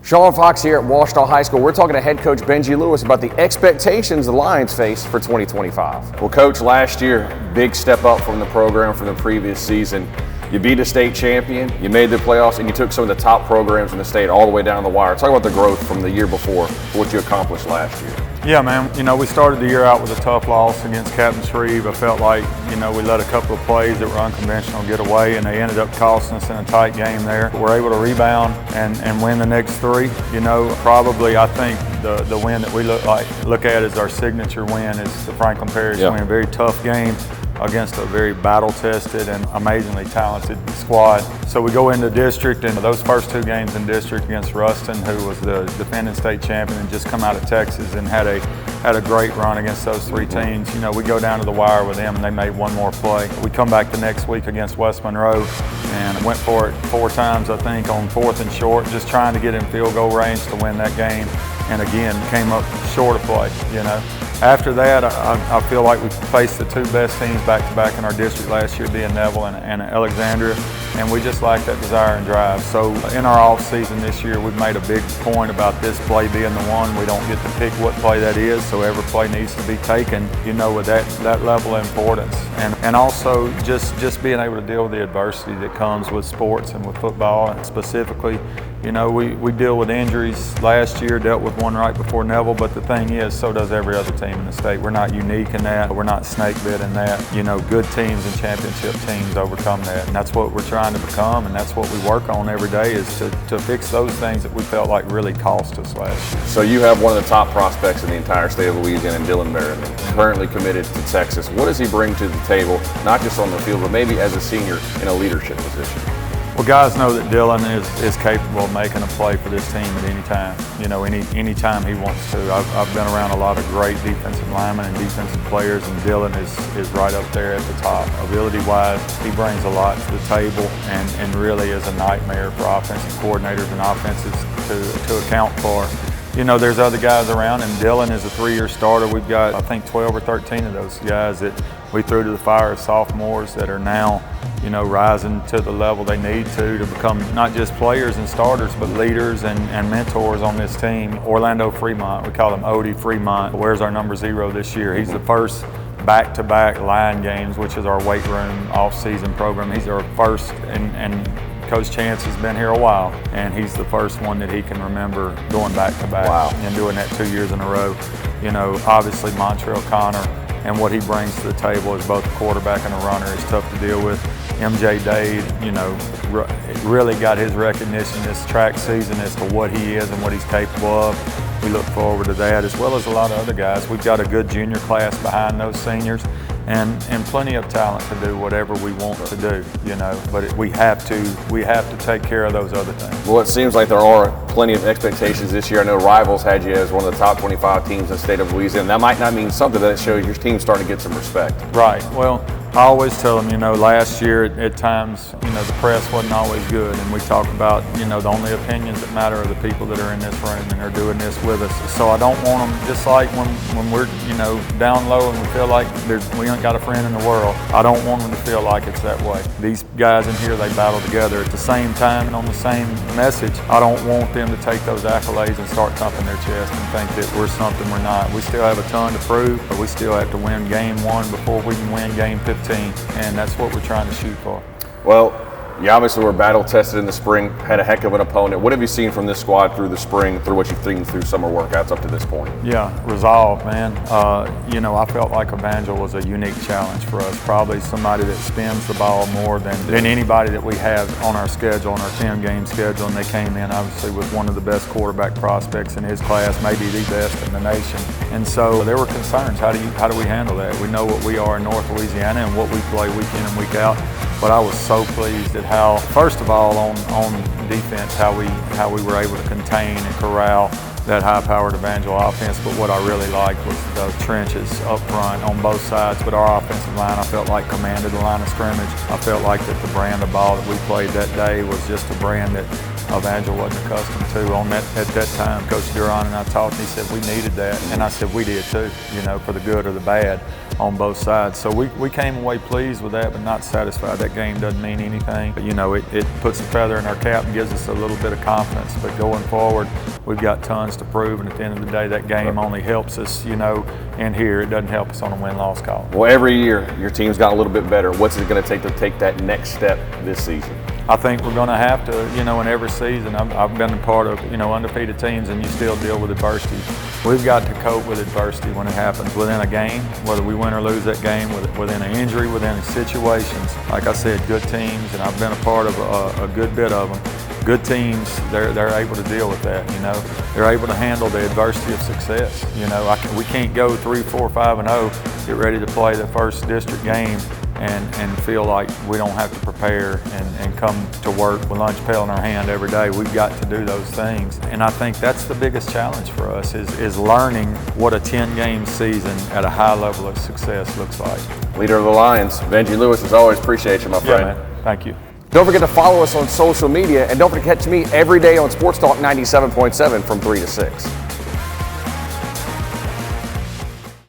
Sean Fox here at Ouachita High School. We're talking to head coach Benjy Lewis about the expectations the Lions face for 2025. Well, coach, last year, big step up from the program from the previous season. You beat a state champion, you made the playoffs, and you took some of the top programs in the state all the way down the wire. Talk about the growth from the year before for what you accomplished last year. Yeah, man. We started the year out with a tough loss against Captain Shreve. I felt like, we let a couple of plays that were unconventional get away, and they ended up costing us in a tight game there. We were able to rebound and win the next three. Probably I think the win that we look at as our signature win is the Franklin Parish win. A very tough game against a very battle-tested and amazingly talented squad. So we go into district, and those first two games in district against Ruston, who was the defending state champion and just come out of Texas and had a great run against those three teams. We go down to the wire with them, and they made one more play. We come back the next week against West Monroe and went for it 4 times, I think, on 4th and short, just trying to get in field goal range to win that game. And again, came up short of play, After that, I feel like we faced the two best teams back-to-back in our district last year, being Neville and Alexandria, and we just lacked that desire and drive. So in our off-season this year, we've made a big point about this play being the one. We don't get to pick what play that is, so every play needs to be taken, with that level of importance. And also just being able to deal with the adversity that comes with sports and with football, and specifically, we deal with injuries. Last year, dealt with one right before Neville, but the thing is, so does every other team in the state. We're not unique in that. We're not snake bit in that. Good teams and championship teams overcome that, and that's what we're trying to become, and that's what we work on every day, is to fix those things that we felt like really cost us last year. So you have one of the top prospects in the entire state of Louisiana, Dylan Merriman, currently committed to Texas. What does he bring to the table, not just on the field, but maybe as a senior in a leadership position? Well, guys know that Dylan is capable of making a play for this team at any time. Any time he wants to. I've been around a lot of great defensive linemen and defensive players, and Dylan is right up there at the top. Ability-wise, he brings a lot to the table, and really is a nightmare for offensive coordinators and offenses to account for. There's other guys around, and Dylan is a 3-year starter. We've got, I think, 12 or 13 of those guys that we threw to the fire as sophomores that are now, rising to the level they need to become not just players and starters, but leaders and mentors on this team. Orlando Fremont, we call him Odie Fremont, wears our number 0 this year. He's the first back-to-back line games, which is our weight room off-season program. He's our first, and Coach Chance has been here a while, and he's the first one that he can remember going back-to-back. Wow. And doing that 2 years in a row. Obviously Montreal Connor and what he brings to the table as both a quarterback and a runner is tough to deal with. MJ Dade, really got his recognition this track season as to what he is and what he's capable of. We look forward to that, as well as a lot of other guys. We've got a good junior class behind those seniors, and plenty of talent to do whatever we want to do, but we have to take care of those other things. Well, it seems like there are plenty of expectations this year. I know Rivals had you as one of the top 25 teams in the state of Louisiana. That might not mean something, that shows your team's starting to get some respect. Right. Well, I always tell them, last year at times, the press wasn't always good, and we talk about, the only opinions that matter are the people that are in this room and are doing this with us. So I don't want them, just like when we're, down low and we feel like we ain't got a friend in the world, I don't want them to feel like it's that way. These guys in here, they battle together at the same time and on the same message. I don't want them to take those accolades and start thumping their chest and think that we're something we're not. We still have a ton to prove, but we still have to win game 1 before we can win game 15. And that's what we're trying to shoot for. Well, you obviously were battle tested in the spring, had a heck of an opponent. What have you seen from this squad through the spring, through what you've seen through summer workouts up to this point? Yeah, resolve, man. I felt like Evangel was a unique challenge for us. Probably somebody that spins the ball more than anybody that we have on our schedule, on our 10-game schedule. And they came in, obviously, with one of the best quarterback prospects in his class, maybe the best in the nation. And so there were concerns. How do we handle that? We know what we are in North Louisiana and what we play week in and week out. But I was so pleased at how, first of all, on defense, how we were able to contain and corral that high-powered Evangel offense. But what I really liked was the trenches up front on both sides. But our offensive line, I felt like, commanded the line of scrimmage. I felt like that the brand of ball that we played that day was just a brand that Evangel wasn't accustomed to at that time. Coach Duron and I talked, and he said we needed that, and I said we did too, for the good or the bad on both sides. So we came away pleased with that, but not satisfied. That game doesn't mean anything. But, it puts a feather in our cap and gives us a little bit of confidence. But going forward, we've got tons to prove, and at the end of the day, that game only helps us, in here. It doesn't help us on a win-loss call. Well, every year your team's got a little bit better. What's it going to take that next step this season? I think we're going to have to, in every season. I've been a part of, undefeated teams, and you still deal with adversity. We've got to cope with adversity when it happens within a game, whether we win or lose that game, within an injury, within situations. Like I said, good teams, and I've been a part of a good bit of them. Good teams, they're able to deal with that. They're able to handle the adversity of success. We can't go 3, 4, 5, and 0, get ready to play the first district game, and feel like we don't have to prepare and come to work with lunch pail in our hand every day. We've got to do those things. And I think that's the biggest challenge for us is learning what a 10-game season at a high level of success looks like. Leader of the Lions, Benjy Lewis, as always, appreciate you, my friend. Yeah, man. Thank you. Don't forget to follow us on social media, and don't forget to catch me every day on Sports Talk 97.7 from 3 to 6.